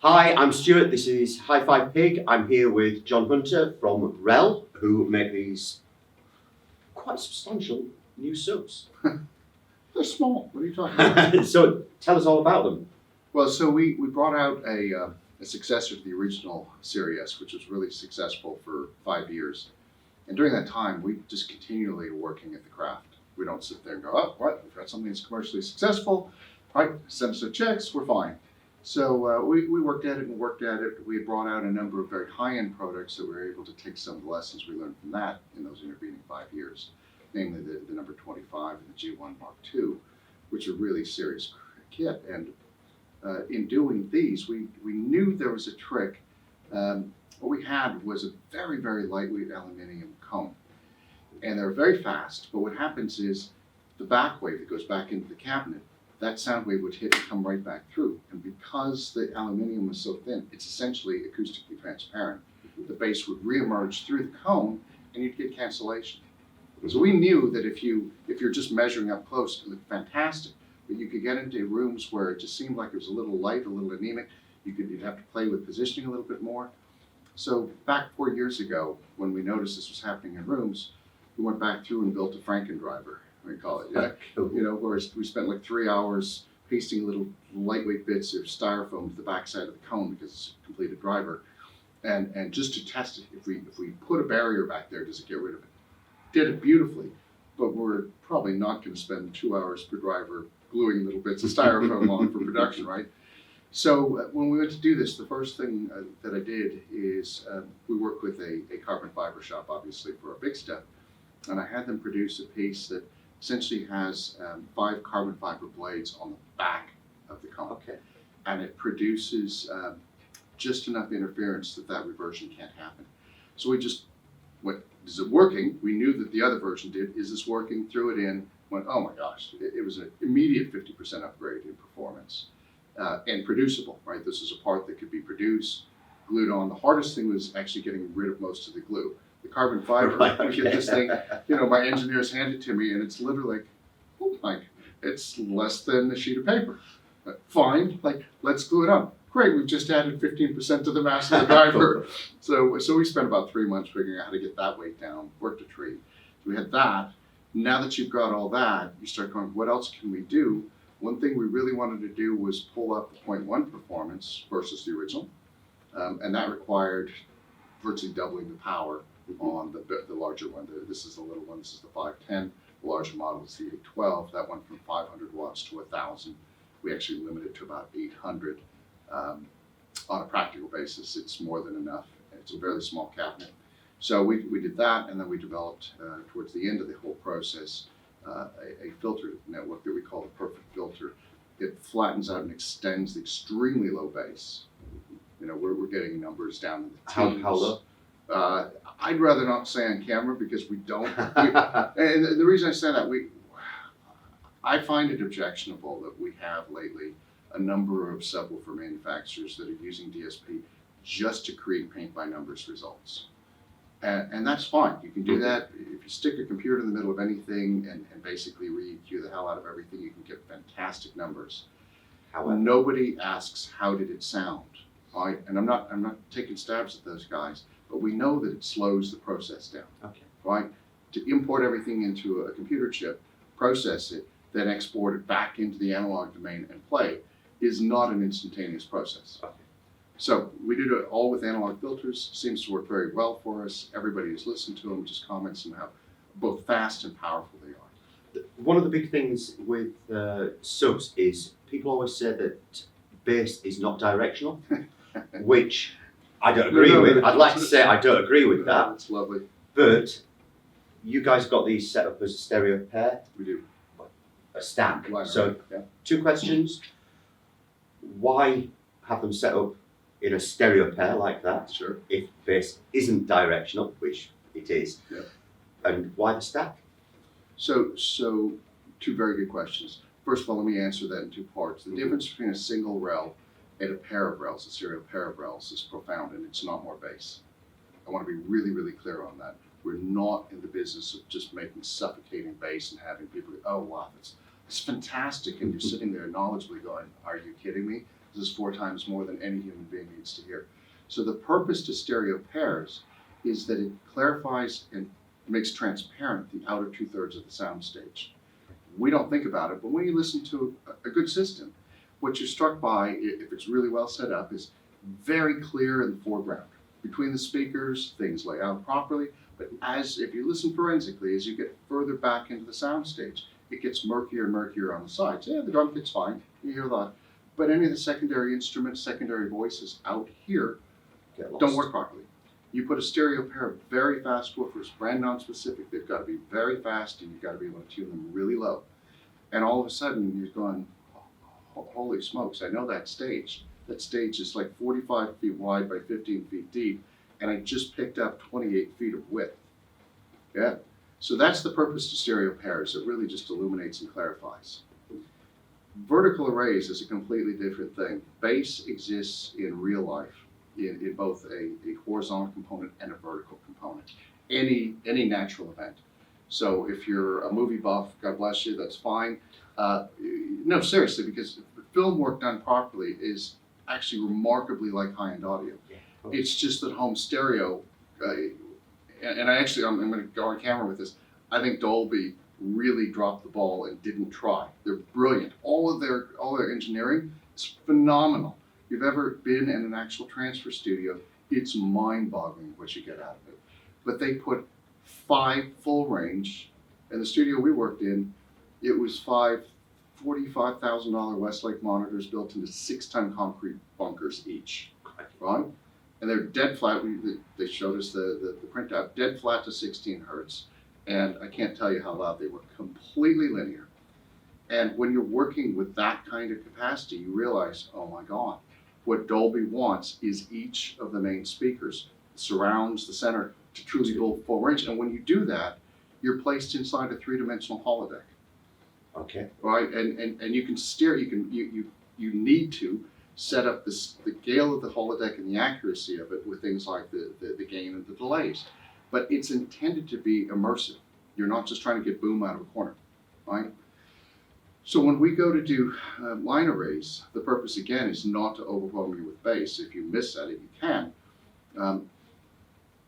Hi, I'm Stuart. This is Hifi Pig. I'm here with John Hunter from REL, who make these quite substantial new subs. They're small. What are you talking about? So tell us all about them. Well, so we brought out a successor to the original Series, which was really successful for 5 years. And during that time, we just continually were working at the craft. We don't sit there and go, oh, what? We've got something that's commercially successful. All right, send us the checks, we're fine. So we worked at it and worked at it. We brought out a number of very high-end products that we were able to take some of the lessons we learned from that in those intervening 5 years, namely the number 25 and the G1 Mark II, which are really serious kit. And in doing these, we knew there was a trick. What we had was a very, very lightweight aluminum cone. And they're very fast, but what happens is the back wave that goes back into the cabinet, that sound wave would hit and come right back through. And because the aluminum was so thin, it's essentially acoustically transparent. The bass would reemerge through the cone and you'd get cancellation. So we knew that if you're just measuring up close, it looked fantastic. But you could get into rooms where it just seemed like it was a little light, a little anemic. You'd have to play with positioning a little bit more. So back 4 years ago, when we noticed this was happening in rooms, we went back through and built a Franken driver, we call it. Yeah? Cool. You know, where we spent like 3 hours pasting little lightweight bits of styrofoam to the backside of the cone because it's a completed driver. And just to test it, if we put a barrier back there, does it get rid of it? Did it beautifully, but we're probably not going to spend 2 hours per driver gluing little bits of styrofoam on for production, right? So when we went to do this, the first thing that I did is we worked with a carbon fiber shop, obviously, for our big stuff. And I had them produce a piece that essentially has 5 carbon fiber blades on the back of the cone. Okay. And it produces just enough interference that reversion can't happen. So we just went, is it working? We knew that the other version did. Is this working? Threw it in, went, oh my gosh. It was an immediate 50% upgrade in performance. And producible, right? This is a part that could be produced, glued on. The hardest thing was actually getting rid of most of the glue. The carbon fiber, Right, we get this thing, my engineers hand it to me and it's literally like, oh my, it's less than a sheet of paper. Fine, let's glue it on. Great, we've just added 15% to the mass of the driver. So we spent about 3 months figuring out how to get that weight down, worked a treat. So we had that. Now that you've got all that, you start going, what else can we do? One thing we really wanted to do was pull up the 0.1 performance versus the original. And that required virtually doubling the power on the larger one. This is the little one, this is the 510. The larger model is the 812. That went from 500 watts to 1,000. We actually limited to about 800. On a practical basis, it's more than enough. It's a very small cabinet. So we did that, and then we developed, towards the end of the whole process, a filter network that we call the perfect filter. It flattens out and extends the extremely low bass. We're getting numbers down in the teens. How low? I'd rather not say on camera because we don't. And the reason I say that, I find it objectionable that we have lately a number of subwoofer manufacturers that are using DSP just to create paint by numbers results. And that's fine. You can do that. If you stick a computer in the middle of anything and basically re-EQ the hell out of everything, you can get fantastic numbers. However, nobody asks how did it sound. And I'm not taking stabs at those guys, but we know that it slows the process down. Okay. Right? To import everything into a computer chip, process it, then export it back into the analog domain and play is not an instantaneous process. Okay. So we did it all with analog filters. Seems to work very well for us. Everybody who's listened to them just comments on how both fast and powerful they are. One of the big things with subs is people always say that bass is not directional, which I don't agree with. I'd like to say I don't agree with that. That's lovely. But you guys got these set up as a stereo pair, We do. a stack. Line So array, yeah. 2 questions. Why have them set up in a stereo pair like that Sure. if bass isn't directional, which it is? Yeah. And why the stack? So 2 very good questions. First of all, let me answer that in 2 parts. The difference between a single REL and a pair of RELs, a serial pair of RELs, is profound, and it's not more bass. I want to be really, really clear on that. We're not in the business of just making suffocating bass and having people go, oh wow, that's fantastic, and you're sitting there knowledgeably going, are you kidding me? This is 4 times more than any human being needs to hear. So the purpose to stereo pairs is that it clarifies and makes transparent the outer 2/3 of the soundstage. We don't think about it, but when you listen to a good system, what you're struck by, if it's really well set up, is very clear in the foreground. Between the speakers, things lay out properly, but if you listen forensically, as you get further back into the soundstage, it gets murkier and murkier on the sides. Yeah, the drum kit's fine, you hear that, but any of the secondary instruments, secondary voices out here don't work properly. You put a stereo pair of very fast woofers, brand non-specific, they've got to be very fast and you've got to be able to tune them really low. And all of a sudden you're going, holy smokes, I know that stage. That stage is like 45 feet wide by 15 feet deep, and I just picked up 28 feet of width. Yeah. So that's the purpose to stereo pairs. It really just illuminates and clarifies. Vertical arrays is a completely different thing. Bass exists in real life in both a horizontal component and a vertical component. Any natural event. So if you're a movie buff, God bless you, that's fine. No, seriously, because film work done properly is actually remarkably like high-end audio. Yeah. It's just that home stereo, and I'm going to go on camera with this, I think Dolby really dropped the ball and didn't try. They're brilliant. All their engineering is phenomenal. If you've ever been in an actual transfer studio, it's mind-boggling what you get out of it. But they put 5 full range, and the studio we worked in, it was 5 $45,000 Westlake monitors built into 6-ton concrete bunkers each, right? And they're dead flat. They showed us the printout, dead flat to 16 hertz. And I can't tell you how loud they were, completely linear. And when you're working with that kind of capacity, you realize, oh my God, what Dolby wants is each of the main speakers, surrounds the center to truly go full range. And when you do that, you're placed inside a 3-dimensional holodeck. Okay. Right, and you can steer. You need to set up the scale of the holodeck and the accuracy of it with things like the gain and the delays. But it's intended to be immersive. You're not just trying to get boom out of a corner, right? So when we go to do line arrays, the purpose again is not to overwhelm you with bass. If you miss at it, you can.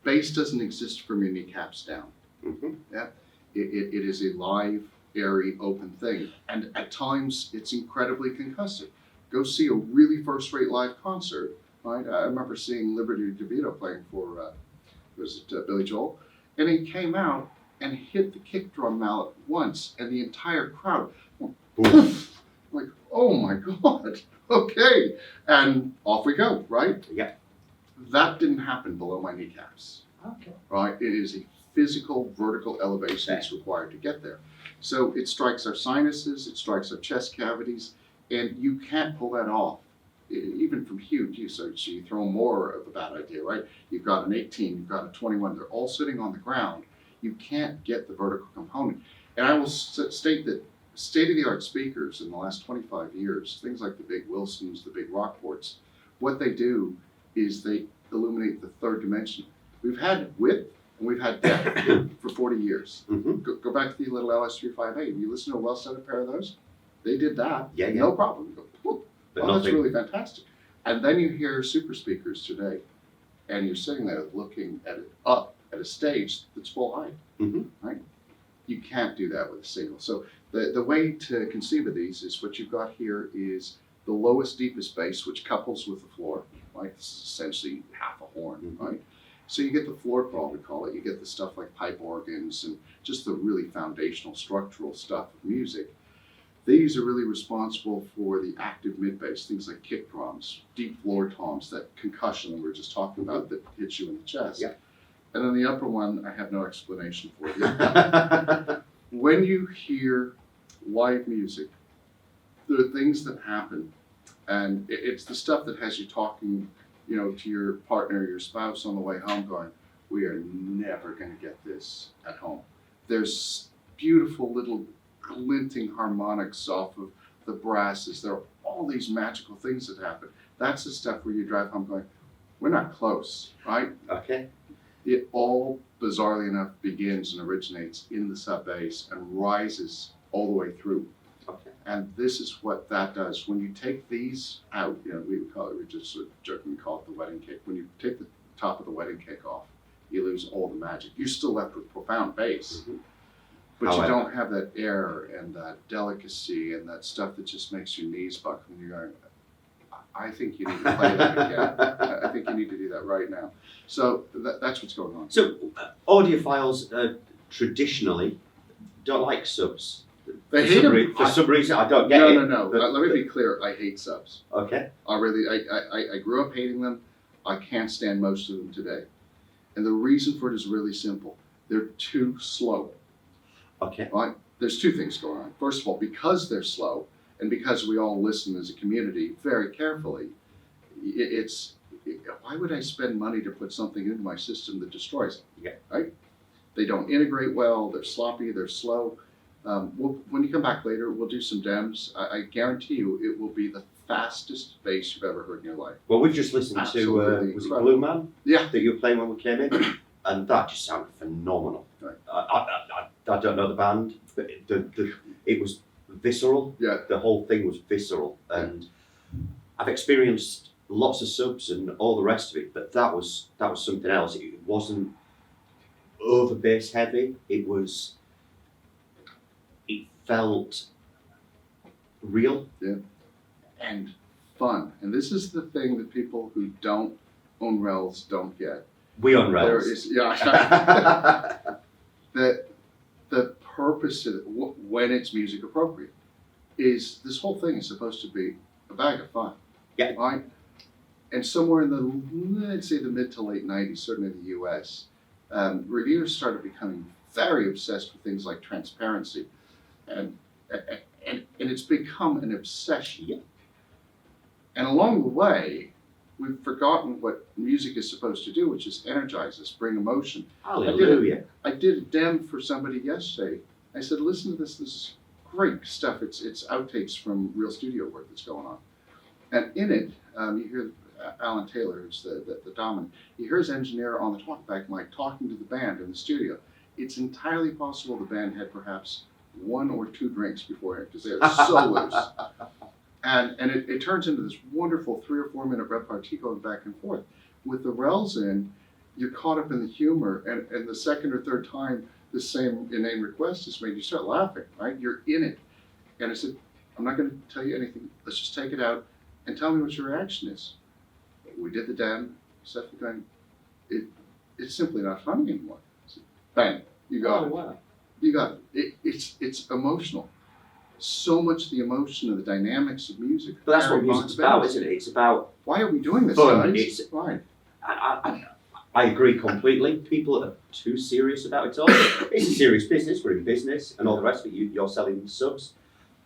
Bass doesn't exist from your kneecaps down. Mm-hmm. Yeah, it is a live, airy, open thing, and at times it's incredibly concussive. Go see a really first-rate live concert, right? I remember seeing Liberty DeVito playing for, Billy Joel, and he came out and hit the kick drum mallet once, and the entire crowd went, poof, like, oh my God, okay, and off we go, right? Yeah. That didn't happen below my kneecaps. Okay. Right? It is a physical vertical elevation that's required to get there. So it strikes our sinuses, it strikes our chest cavities, and you can't pull that off, even from huge use. So you throw more of a bad idea, right? You've got an 18, you've got a 21, they're all sitting on the ground. You can't get the vertical component. And I will state that state-of-the-art speakers in the last 25 years, things like the big Wilsons, the big Rockports, what they do is they illuminate the 3rd dimension. We've had width and we've had depth for 40 years. Mm-hmm. Go back to the little LS358. You listen to a well-set pair of those, they did that, Yeah. no problem. You go, whoop. But Well, that's nothing. really fantastic. And then you hear super speakers today, and you're sitting there looking at it up at a stage that's full height, Mm-hmm. right? You can't do that with a single. So the way to conceive of these is what you've got here is the lowest, deepest bass, which couples with the floor, right? This is essentially half a horn, Mhm. right? So you get the floor crawl, we call it. You get the stuff like pipe organs and just the really foundational structural stuff of music. These are really responsible for the active mid-bass, things like kick drums, deep floor toms, that concussion we were just talking about that hits you in the chest. Yeah. And then the upper one, I have no explanation for you. When you hear live music, there are things that happen, and it's the stuff that has you talking, to your partner, your spouse on the way home going, we are never going to get this at home. There's beautiful little glinting harmonics off of the brasses. There are all these magical things that happen. That's the stuff where you drive home going, we're not close, right? Okay. It all, bizarrely enough, begins and originates in the sub bass and rises all the way through. Okay. And this is what that does. When you take these out, we just sort of jokingly call it the wedding cake. When you take the top of the wedding cake off, you lose all the magic. You're still left with profound bass, but you don't have that air and that delicacy and that stuff that just makes your knees buckle when you're going, I think you need to play that again. I think you need to do that right now. So that's what's going on. So audiophiles traditionally don't like subs. They hate them. For some reason, I don't get it. No. Let me be clear. I hate subs. Okay. I grew up hating them. I can't stand most of them today. And the reason for it is really simple. They're too slow. Okay. Right? There's two things going on. First of all, because they're slow, and because we all listen as a community very carefully, why would I spend money to put something into my system that destroys it? Yeah. Right? They don't integrate well. They're sloppy. They're slow. When you come back later, we'll do some dems. I guarantee you, it will be the fastest bass you've ever heard in your life. Well, we've just listened Absolutely to was it incredible. Blue Man? Yeah. That you were playing when we came in, and that just sounded phenomenal. Right. I don't know the band, but it was visceral. Yeah. The whole thing was visceral, and I've experienced lots of subs and all the rest of it, but that was something else. It wasn't over bass heavy. It felt real. Yeah. And fun. And this is the thing that people who don't own RELs don't get. We own There RELs. is, the purpose of it, when it's music appropriate, is this whole thing is supposed to be a bag of fun. Yeah. Right? And somewhere in the, let's say the mid to late 90s, certainly in the US, reviewers started becoming very obsessed with things like transparency. And it's become an obsession. Yeah. And along the way, we've forgotten what music is supposed to do, which is energize us, bring emotion. Hallelujah. I did a dem for somebody yesterday. I said, listen to this. This is great stuff. It's outtakes from real studio work that's going on. And in it, you hear Alan Taylor, who's the dominant. You hear his engineer on the talkback mic talking to the band in the studio. It's entirely possible the band had perhaps 1 or 2 drinks beforehand because they are so loose. And it turns into this wonderful 3 or 4 minute repartee going back and forth. With the RELs in, you're caught up in the humor, and the second or third time the same inane request is made, you start laughing, right? You're in it. And I said, I'm not going to tell you anything. Let's just take it out and tell me what your reaction is. We did the dem. Seth going, it's simply not funny anymore. Said, bang, you got it. Wow. You got it. It's emotional. So much the emotion and the dynamics of music. But that's what music's about, isn't it? It's about why are we doing this, fun. guys? Why? I agree completely. People are too serious about it all. It's a serious business. We're in business, and all the rest of it. You're selling subs,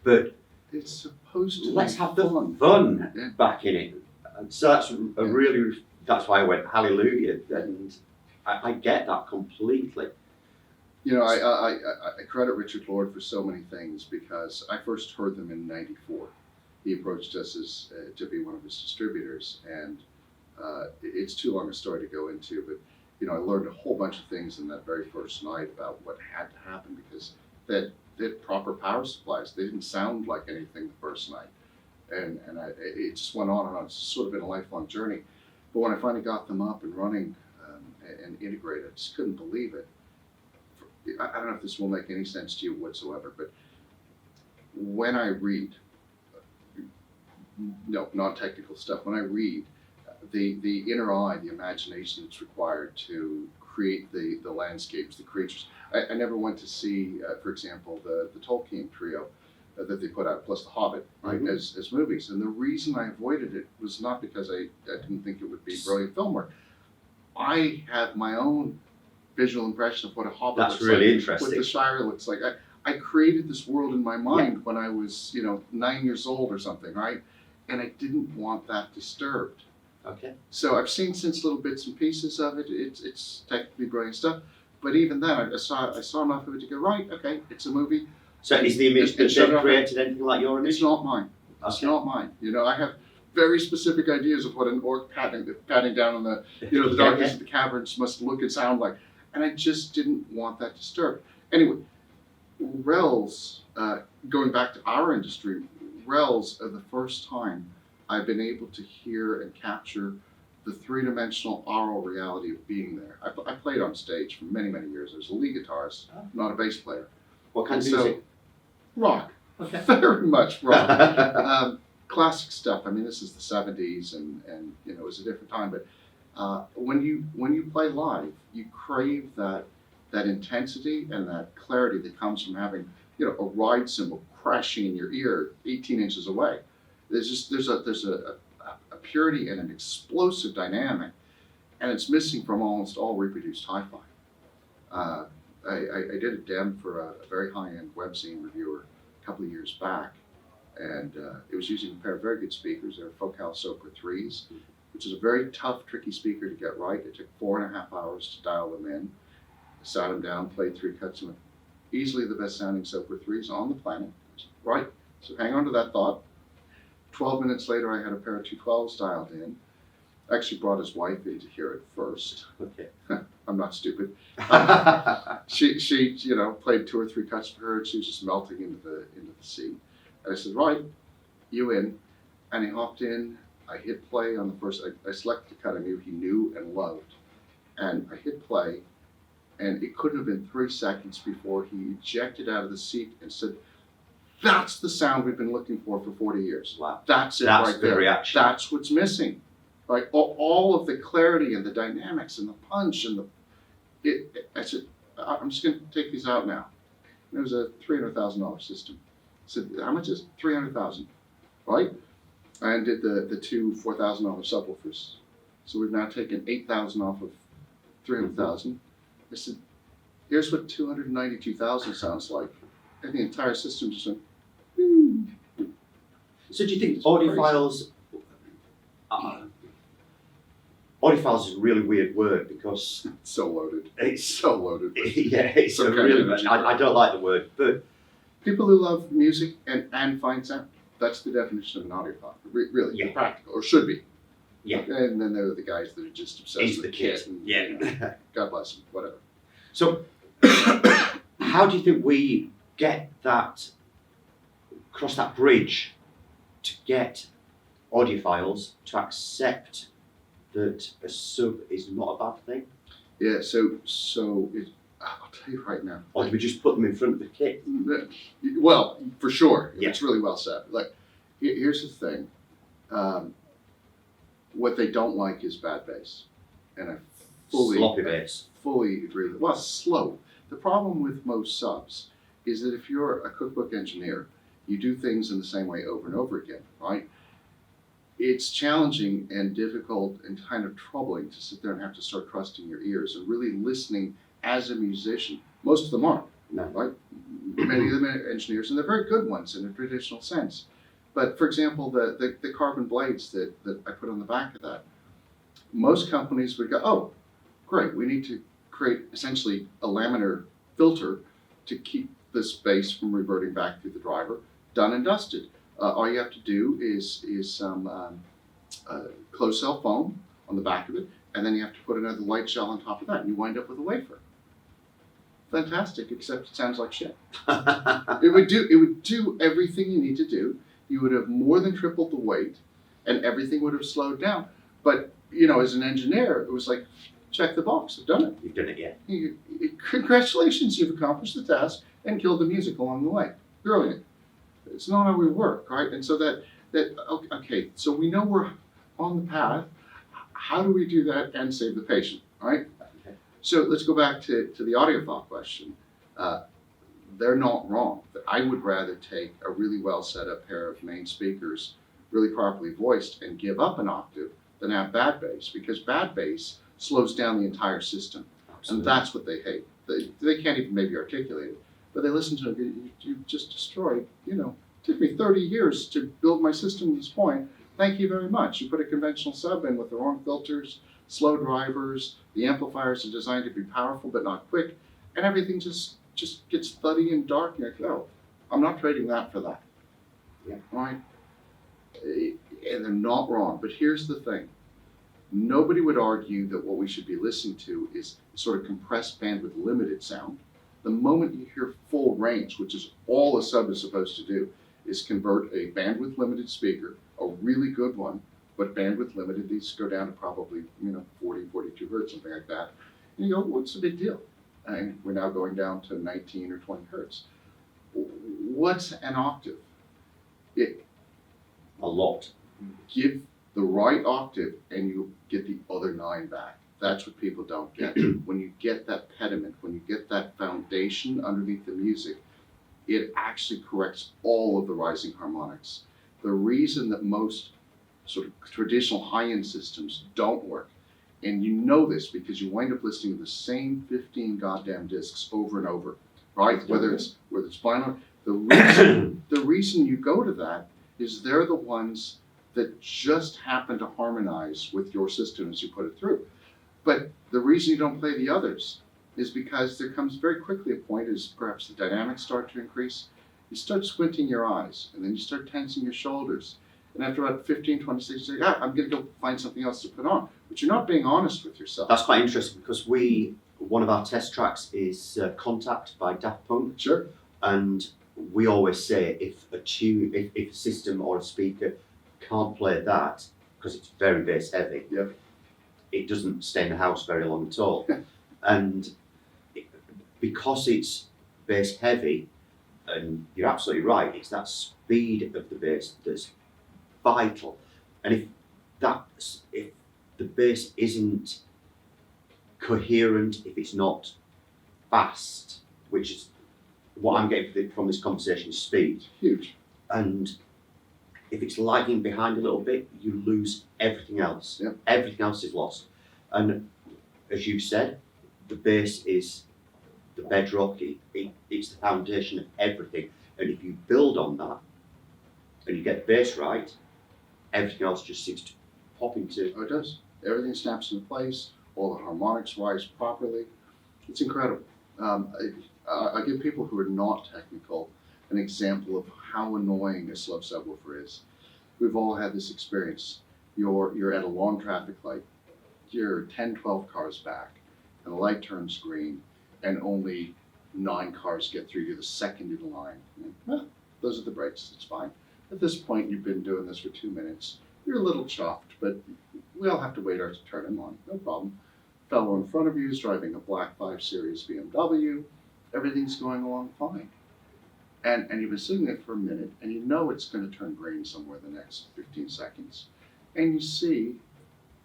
but It's supposed to let's be have the fun. fun Yeah. back in it. And so that's why I went hallelujah, and I get that completely. You know, I credit Richard Lord for so many things because I first heard them in '94. He approached us as to be one of his distributors, and it's too long a story to go into, but you know, I learned a whole bunch of things in that very first night about what had to happen because they had proper power supplies. They didn't sound like anything the first night, and it just went on and on. It's sort of been a lifelong journey. But when I finally got them up and running and integrated, I just couldn't believe it. I don't know if this will make any sense to you whatsoever, but when I read, no, non-technical stuff, when I read, the inner eye, the imagination that's required to create the landscapes, the creatures. I never went to see, for example, the Tolkien trio that they put out, plus The Hobbit, right, Mhm. as movies. And the reason I avoided it was not because I didn't think it would be brilliant film work. I have my own visual impression of what a Hobbit That's looks really like, interesting. what the Shire looks like. I created this world in my mind when I was, 9 years old or something, right? And I didn't want that disturbed. Okay. So I've seen since little bits and pieces of it. It's technically brilliant stuff. But even then, I saw enough of it to go, right, okay, it's a movie. So is the image that they've created anything like your image? It's not mine. It's Okay. not mine. I have very specific ideas of what an orc patting down on the, the Yeah, darkness yeah. of the caverns must look and sound like. And I just didn't want that disturbed. Anyway, RELs, going back to our industry, RELs are the first time I've been able to hear and capture the three-dimensional aural reality of being there. I played on stage for many, many years. I was a lead guitarist, not a bass player. What kind of So, music? rock. Okay. Very much rock. Classic stuff. I mean, this is the 70s, and you know, it was a different time. But when you play live, you crave that intensity and that clarity that comes from having, you know, a ride cymbal crashing in your ear 18 inches away. There's a purity and an explosive dynamic, and it's missing from almost all reproduced hi-fi. I did a dem for a very high-end webzine reviewer a couple of years back, and it was using a pair of very good speakers. They're Focal Sopra 3s, which is a very tough, tricky speaker to get right. It took 4.5 hours to dial them in. I sat them down, played 3 cuts, and easily the best sounding Sopra 3s on the planet. Right, so hang on to that thought. 12 minutes later, I had a pair of 212s dialed in. Actually brought his wife in to hear it first. Okay. I'm not stupid. She you know, played 2 or 3 cuts for her, and she was just melting into the seat. And I said, right, you in. And he hopped in. I hit play on the first. I selected the cut I knew he knew and loved. And I hit play, and it couldn't have been 3 seconds before he ejected out of the seat and said, "That's the sound we've been looking for 40 years. Wow. That's it That's right the there. reaction. That's what's missing. Right? All of the clarity and the dynamics and the punch and I said, I'm just going to take these out now. And it was a $300,000 system. I said, how much is it? $300,000, right? And did the 2 $4,000 subwoofers. So we've now taken $8,000 off of $300,000. I said, here's what $292,000 sounds like. And the entire system just went, So do you think It's audiophiles? Audiophiles is a really weird word because it's so loaded. it's So loaded. yeah, it's Some a kind of really. energy. I don't like the word, but People who love music and fine sound, that's the definition of an audiophile. Really, Yeah. practical, or should be. Yeah. And then there are the guys that are just obsessed it's with the kid. and, Yeah. you know, God bless them, whatever. So, how do you think we get that, cross that bridge to get audiophiles to accept that a sub is not a bad thing? Yeah, so I'll tell you right now. Or do we just put them in front of the kit? Well, for sure. Yeah. It's really well said. Like, here's the thing. What they don't like is bad bass. And I Sloppy bass. fully agree with it. Well, slow. The problem with most subs is that if you're a cookbook engineer, you do things in the same way over and over again, right? It's challenging and difficult and kind of troubling to sit there and have to start trusting your ears and really listening as a musician. Most of them aren't, No. right? Many of them are engineers, and they're very good ones in a traditional sense. But for example, the carbon blades that I put on the back of that, most companies would go, oh, great, we need to create essentially a laminar filter to keep this bass from reverting back through the driver. Done and dusted. All you have to do is some closed cell foam on the back of it, and then you have to put another light shell on top of that, and you wind up with a wafer. Fantastic, except it sounds like shit. It would do everything you need to do. You would have more than tripled the weight, and everything would have slowed down. But you know, as an engineer, it was like, check the box. I've done it. You've done it, yeah. Congratulations, you've accomplished the task and killed the music along the way. Brilliant. It's not how we work, right? And so okay, so we know we're on the path. How do we do that and save the patient, all right? Okay. So let's go back to the audiophile question. They're not wrong. I would rather take a really well set up pair of main speakers, really properly voiced, and give up an octave than have bad bass, because bad bass slows down the entire system. Absolutely. And that's what they hate. They can't even maybe articulate it, but they listen to it. You just destroyed, you know, it took me 30 years to build my system to this point. Thank you very much. You put a conventional sub in with the wrong filters, slow drivers, the amplifiers are designed to be powerful but not quick, and everything just gets thuddy and dark. And you're like, oh, I'm not trading that for that. Yeah. Right? And they're not wrong. But here's the thing. Nobody would argue that what we should be listening to is sort of compressed bandwidth limited sound. The moment you hear full range, which is all a sub is supposed to do, is convert a bandwidth limited speaker, a really good one, but bandwidth limited, these go down to probably, 40, 42 hertz, something like that. And you go, what's the big deal? And we're now going down to 19 or 20 hertz. What's an octave? A lot. Give the right octave and you get the other 9 back. That's what people don't get. When you get that pediment, when you get that foundation underneath the music, it actually corrects all of the rising harmonics. The reason that most sort of traditional high-end systems don't work, and you know this because you wind up listening to the same 15 goddamn discs over and over, right? Whether it's vinyl, the reason you go to that is they're the ones that just happen to harmonize with your system as you put it through. But the reason you don't play the others is because there comes very quickly a point as perhaps the dynamics start to increase, you start squinting your eyes, and then you start tensing your shoulders. And after about 15, 20 seconds, you say, I'm going to go find something else to put on. But you're not being honest with yourself. That's quite interesting because one of our test tracks is Contact by Daft Punk. Sure. And we always say if a system or a speaker can't play that, because it's very bass heavy, Yep. it doesn't stay in the house very long at all. And because it's bass heavy, and you're absolutely right, it's that speed of the bass that's vital. And if the bass isn't coherent, if it's not fast, which is what I'm getting from this conversation, is speed. Huge. And if it's lagging behind a little bit, you lose everything else. Yep. Everything else is lost. And as you said, the bass is the bedrock. It's the foundation of everything. And if you build on that, and you get the bass right, everything else just seems to pop into. Oh, it does. Everything snaps into place. All the harmonics rise properly. It's incredible. I give people who are not technical an example of how annoying a slow subwoofer is. We've all had this experience. You're at a long traffic light. You're 10, 12 cars back, and the light turns green, and only 9 cars get through. You're the second in line. Well, those are the brakes. It's fine. At this point, you've been doing this for 2 minutes. You're a little chuffed, but we all have to wait our turn in line. No problem. Fellow in front of you is driving a black 5 Series BMW. Everything's going along fine. And you've been sitting there for a minute, and you know it's going to turn green somewhere in the next 15 seconds. And you see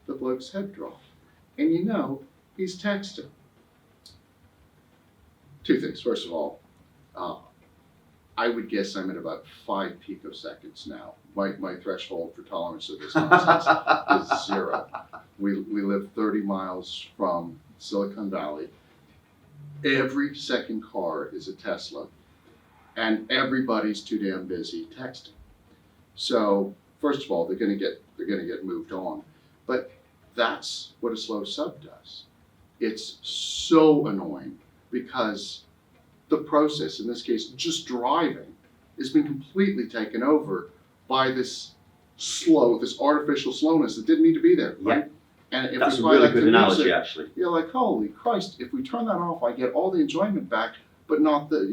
the bloke's head drop. And you know he's texting. 2 things. First of all, I would guess I'm at about 5 picoseconds now. My threshold for tolerance of this nonsense is 0. We live 30 miles from Silicon Valley. Every second car is a Tesla, and everybody's too damn busy texting. So first of all, they're going to get moved on. But that's what a slow sub does. It's so annoying because the process, in this case, just driving, has been completely taken over by this artificial slowness that didn't need to be there, right? Yeah. And if That's we a really like good the analogy, music, actually. you're like, holy Christ! If we turn that off, I get all the enjoyment back, but not the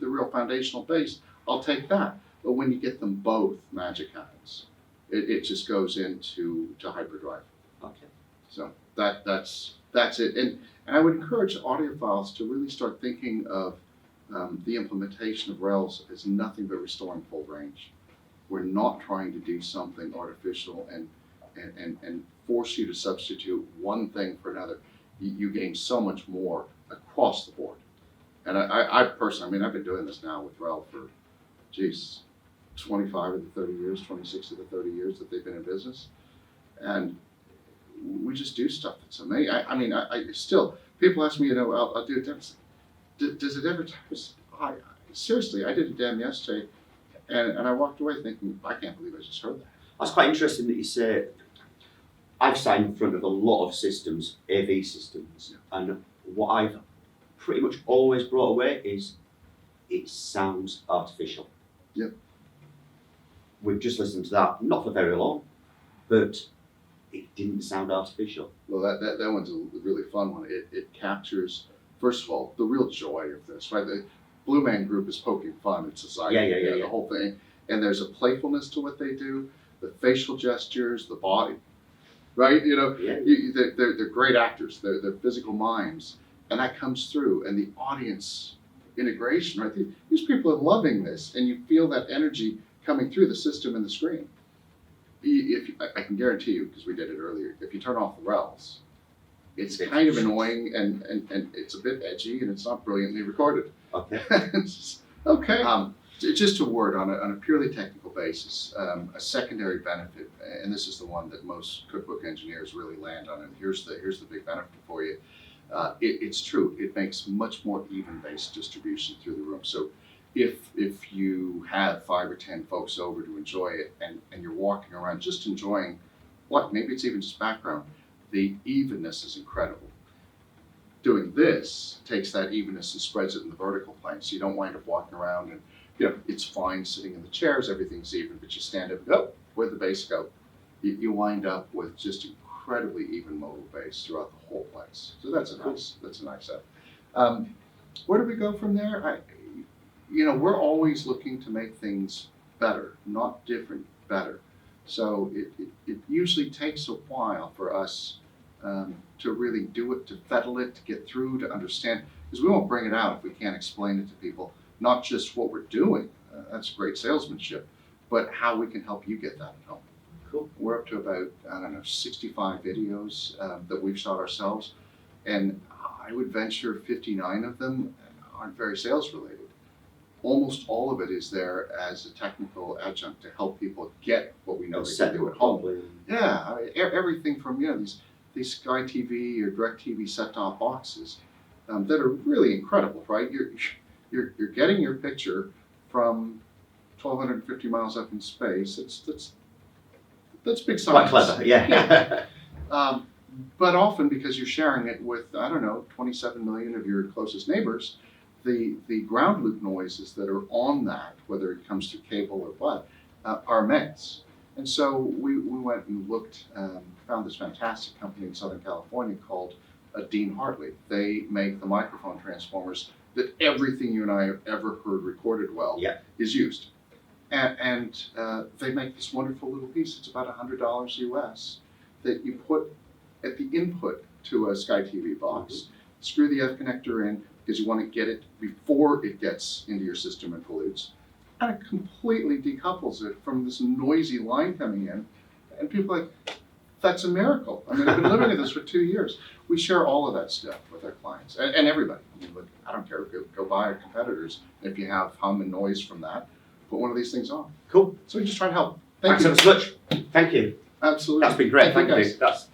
real foundational bass. I'll take that. But when you get them both, magic happens. It just goes into hyperdrive. Okay. So that's it. And I would encourage audiophiles to really start thinking of the implementation of RELs as nothing but restoring full range. We're not trying to do something artificial and force you to substitute one thing for another. You gain so much more across the board. And I personally, I've been doing this now with REL for, 25 of the 30 years, 26 of the 30 years that they've been in business. And we just do stuff that's amazing. I still, people ask me, I'll do a demo. Does it ever, seriously, I did a demo yesterday, and I walked away thinking, I can't believe I just heard that. That's quite interesting that you say. I've sat in front of a lot of systems, AV systems, and what I've pretty much always brought away is it sounds artificial. Yep. We've just listened to that, not for very long, but it didn't sound artificial. Well, that one's a really fun one. It captures, first of all, the real joy of this, right? Blue Man Group is poking fun at society. Yeah. The whole thing. And there's a playfulness to what they do, the facial gestures, the body, right? They're great actors. They're physical mimes, and that comes through. And the audience integration, right? These people are loving this, and you feel that energy coming through the system and the screen. I can guarantee you, because we did it earlier, if you turn off the RELs, it's kind of annoying and it's a bit edgy and it's not brilliantly recorded. Okay. Okay. Just a word on a purely technical basis, a secondary benefit, and this is the one that most cookbook engineers really land on, and here's the big benefit for you. It's true. It makes much more even-based distribution through the room. So if you have 5 or 10 folks over to enjoy it and you're walking around just enjoying maybe it's even just background, the evenness is incredible. Doing this takes that evenness and spreads it in the vertical plane, so you don't wind up walking around and it's fine sitting in the chairs, everything's even, but you stand up and go, where'd the bass go? You wind up with just incredibly even modal bass throughout the whole place. So that's a nice set. Where do we go from there? We're always looking to make things better, not different, better. So it usually takes a while for us to really do it, to fettle it, to get through, to understand, because we won't bring it out if we can't explain it to people, not just what we're doing, that's great salesmanship, but how we can help you get that at home. Cool. We're up to about, 65 videos that we've shot ourselves, and I would venture 59 of them aren't very sales related. Almost all of it is there as a technical adjunct to help people get what we know they can do at home. Yeah, everything from these Sky TV or Direct TV set-top boxes that are really incredible, right? You're getting your picture from 1,250 miles up in space. That's big science. Quite clever, yeah. But often because you're sharing it with 27 million of your closest neighbors, the ground loop noises that are on that, whether it comes through cable or what, are immense. And so we went and looked, found this fantastic company in Southern California called Dean Hartley. They make the microphone transformers that everything you and I have ever heard recorded well is used. And they make this wonderful little piece. It's about $100 US that you put at the input to a Sky TV box, screw the F connector in because you want to get it before it gets into your system and pollutes, and it completely decouples it from this noisy line coming in. And people are like, that's a miracle. I mean, I've been living with this for 2 years. We share all of that stuff with our clients and everybody. I don't care, go buy our competitors. If you have hum and noise from that, put one of these things on. Cool. So we just try to help. Thanks so much. Thank you. Absolutely. That's been great. Thank you. Guys. That's